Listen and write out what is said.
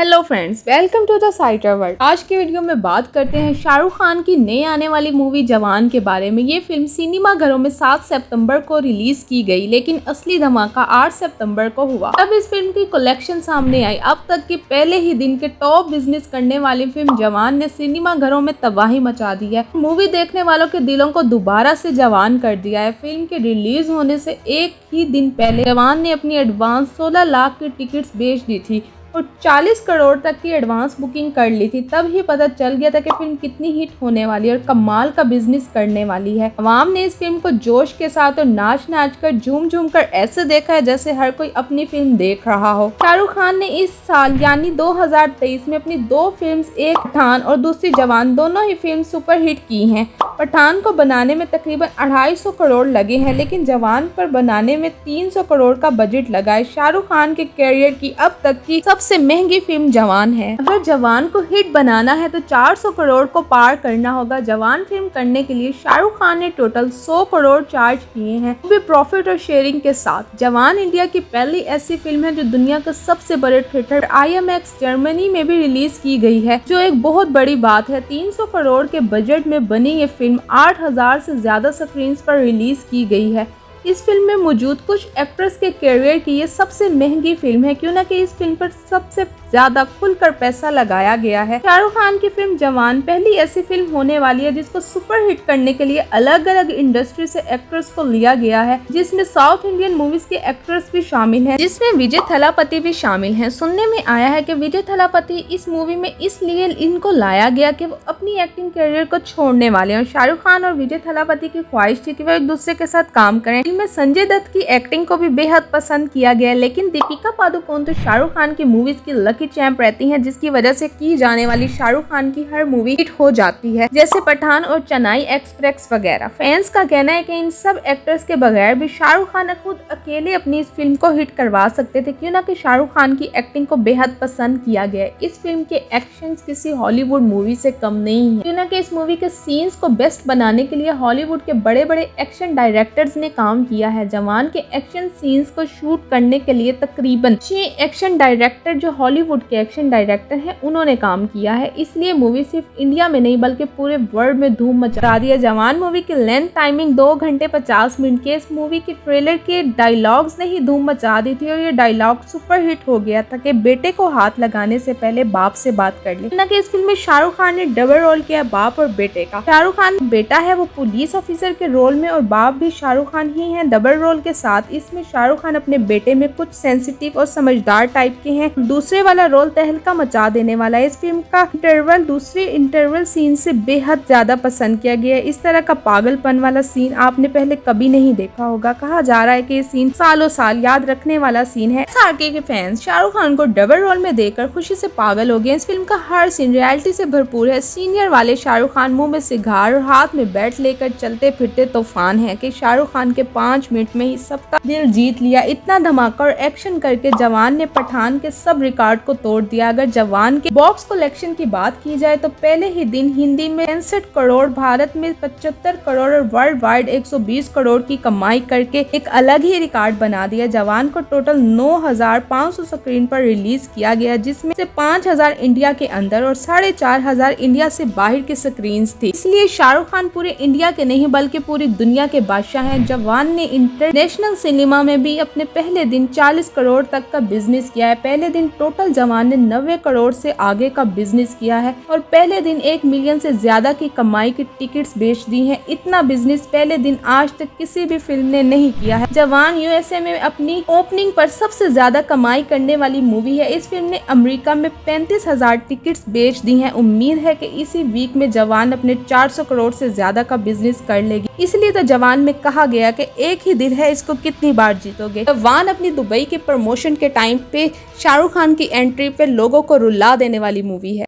Hello friends, welcome to the sighter world. आज के video में बात करते हैं शाहरुख खान की नई आने वाली मूवी जवान के बारे में। ये फिल्म सिनेमा घरों में 7 सितंबर को रिलीज की गई, लेकिन असली धमाका 8 सितंबर को हुआ। अब इस फिल्म की कलेक्शन सामने आई। अब तक के पहले ही दिन के टॉप बिजनेस करने वाली फिल्म जवान ने सिनेमा घरों में तबाही मचा दी है। मूवी देखने वालों के दिलों को दोबारा से जवान कर दिया है। फिल्म के रिलीज होने से एक ही दिन पहले जवान ने अपनी एडवांस 16 लाख की टिकट्स बेच दी थी और 40 करोड़ तक की एडवांस बुकिंग कर ली थी। तब ही पता चल गया था कि फिल्म कितनी हिट होने वाली है और कमाल का बिजनेस करने वाली है। अवाम ने इस फिल्म को जोश के साथ और नाच नाच कर झूम झूम कर ऐसे देखा है जैसे हर कोई अपनी फिल्म देख रहा हो। शाहरुख खान ने इस साल यानी 2023 में अपनी 2 फिल्म्स, एक पठान और दूसरी जवान, दोनों ही फिल्म सुपर हिट की हैं। पठान को बनाने में तकरीबन 250 करोड़ लगे हैं, लेकिन जवान पर बनाने में 300 करोड़ का बजट लगा है। शाहरुख खान के करियर की अब तक की सबसे महंगी फिल्म जवान है। अगर जवान को हिट बनाना है तो 400 करोड़ को पार करना होगा। जवान फिल्म करने के लिए शाहरुख खान ने टोटल 100 करोड़ चार्ज किए हैं, वो भी प्रॉफिट और शेयरिंग के साथ। जवान इंडिया की पहली ऐसी फिल्म है जो दुनिया का सबसे बड़े थिएटर IMAX जर्मनी में भी रिलीज की गई है, जो एक बहुत बड़ी बात है। 300 करोड़ के बजट में बनी ये फिल्म 8000 से ज्यादा स्क्रीन पर रिलीज की गई है। इस फिल्म में मौजूद कुछ एक्ट्रेस के करियर की ये सबसे महंगी फिल्म है, क्यों ना कि इस फिल्म पर सबसे ज्यादा खुलकर पैसा लगाया गया है। शाहरुख खान की फिल्म जवान पहली ऐसी फिल्म होने वाली है जिसको सुपर हिट करने के लिए अलग अलग इंडस्ट्री से एक्ट्रेस को लिया गया है, जिसमें साउथ इंडियन मूवीज के एक्ट्रेस भी शामिल हैं, जिसमें विजय थलापति भी शामिल हैं। सुनने में आया है कि विजय थलापति इस मूवी में इसलिए इनको लाया गया कि वो अपनी एक्टिंग करियर को छोड़ने वाले हैं और शाहरुख खान और विजय थलापति की ख्वाहिश थी कि वो एक दूसरे के साथ काम करें। में संजय दत्त की एक्टिंग को भी बेहद पसंद किया गया, लेकिन दीपिका पादुकोण तो शाहरुख खान की मूवीज की लकी चैंप रहती हैं, जिसकी वजह से की जाने वाली शाहरुख खान की हर मूवी हिट हो जाती है, जैसे पठान और चेन्नई एक्सप्रेस वगैरह। फैंस का कहना है कि इन सब एक्टर्स के बगैर भी शाहरुख खान खुद अकेले अपनी इस फिल्म को हिट करवा सकते थे, क्यों ना कि शाहरुख खान की एक्टिंग को बेहद पसंद किया गया है। इस फिल्म के एक्शन किसी हॉलीवुड मूवी से कम नहीं है, क्यों ना कि इस मूवी के सीन्स को बेस्ट बनाने के लिए हॉलीवुड के बड़े बड़े एक्शन डायरेक्टर्स ने काम किया है। जवान के एक्शन सीन्स को शूट करने के लिए तकरीबन 6 एक्शन डायरेक्टर जो हॉलीवुड के एक्शन डायरेक्टर हैं उन्होंने काम किया है। इसलिए मूवी सिर्फ इंडिया में नहीं बल्कि पूरे वर्ल्ड में धूम मचा दी है। जवान मूवी की लेंथ टाइमिंग 2 घंटे 50 मिनट के। इस मूवी के ट्रेलर के डायलॉग्स ने ही धूम मचा दी थी और ये डायलॉग सुपर हिट हो गया था कि बेटे को हाथ लगाने से पहले बाप से बात कर ले। कि इस फिल्म में शाहरुख खान ने डबल रोल किया, बाप और बेटे का। शाहरुख खान बेटा है वो पुलिस ऑफिसर के रोल में और बाप भी शाहरुख खान ही है डबल रोल के साथ। इसमें शाहरुख खान अपने बेटे में कुछ सेंसिटिव और समझदार टाइप के हैं। दूसरे वाला रोल तहलका मचा देने वाला है। इस फिल्म का इंटरवल दूसरे इंटरवल सीन से बेहद ज्यादा पसंद किया गया है। इस तरह का पागलपन वाला सीन आपने पहले कभी नहीं देखा होगा। कहा जा रहा है कि ये सीन सालों साल याद रखने वाला सीन है। SRK के फैंस शाहरुख खान को डबल रोल में देखकर खुशी से पागल हो गए। इस फिल्म का हर सीन रियलिटी से भरपूर है। सीनियर वाले शाहरुख खान मुंह में सिगार और हाथ में बैट लेकर चलते फिरते तूफान है कि शाहरुख खान के 5 मिनट में ही सबका दिल जीत लिया। इतना धमाका और एक्शन करके जवान ने पठान के सब रिकॉर्ड को तोड़ दिया। अगर जवान के बॉक्स कलेक्शन की बात की जाए तो पहले ही दिन हिंदी में 65 करोड़, भारत में 75 करोड़ और वर्ल्ड वाइड 120 करोड़ की कमाई करके एक अलग ही रिकॉर्ड बना दिया। जवान को टोटल 9500 स्क्रीन पर रिलीज किया गया, जिसमें से 5000 इंडिया के अंदर और 4500 इंडिया से बाहर की स्क्रीन थी। इसलिए शाहरुख खान पूरे इंडिया के नहीं बल्कि पूरी दुनिया के बादशाह हैं। जवान ने इंटरनेशनल सिनेमा में भी अपने पहले दिन 40 करोड़ तक का बिजनेस किया है। पहले दिन टोटल जवान ने 90 करोड़ से आगे का बिजनेस किया है और पहले दिन 1 मिलियन से ज्यादा की कमाई की टिकट्स बेच दी हैं। इतना बिजनेस पहले दिन आज तक किसी भी फिल्म ने नहीं किया है। जवान USA में अपनी ओपनिंग पर सबसे ज्यादा कमाई करने वाली मूवी है। इस फिल्म ने अमेरिका में 35,000 टिकट्स बेच दी हैं। उम्मीद है कि इसी वीक में जवान अपने 400 करोड़ से ज्यादा का बिजनेस कर लेगी। इसलिए तो जवान में कहा गया कि एक ही दिल है, इसको कितनी बार जीतोगे। जवान अपनी दुबई के प्रमोशन के टाइम पे शाहरुख खान की एंट्री पे लोगों को रुला देने वाली मूवी है।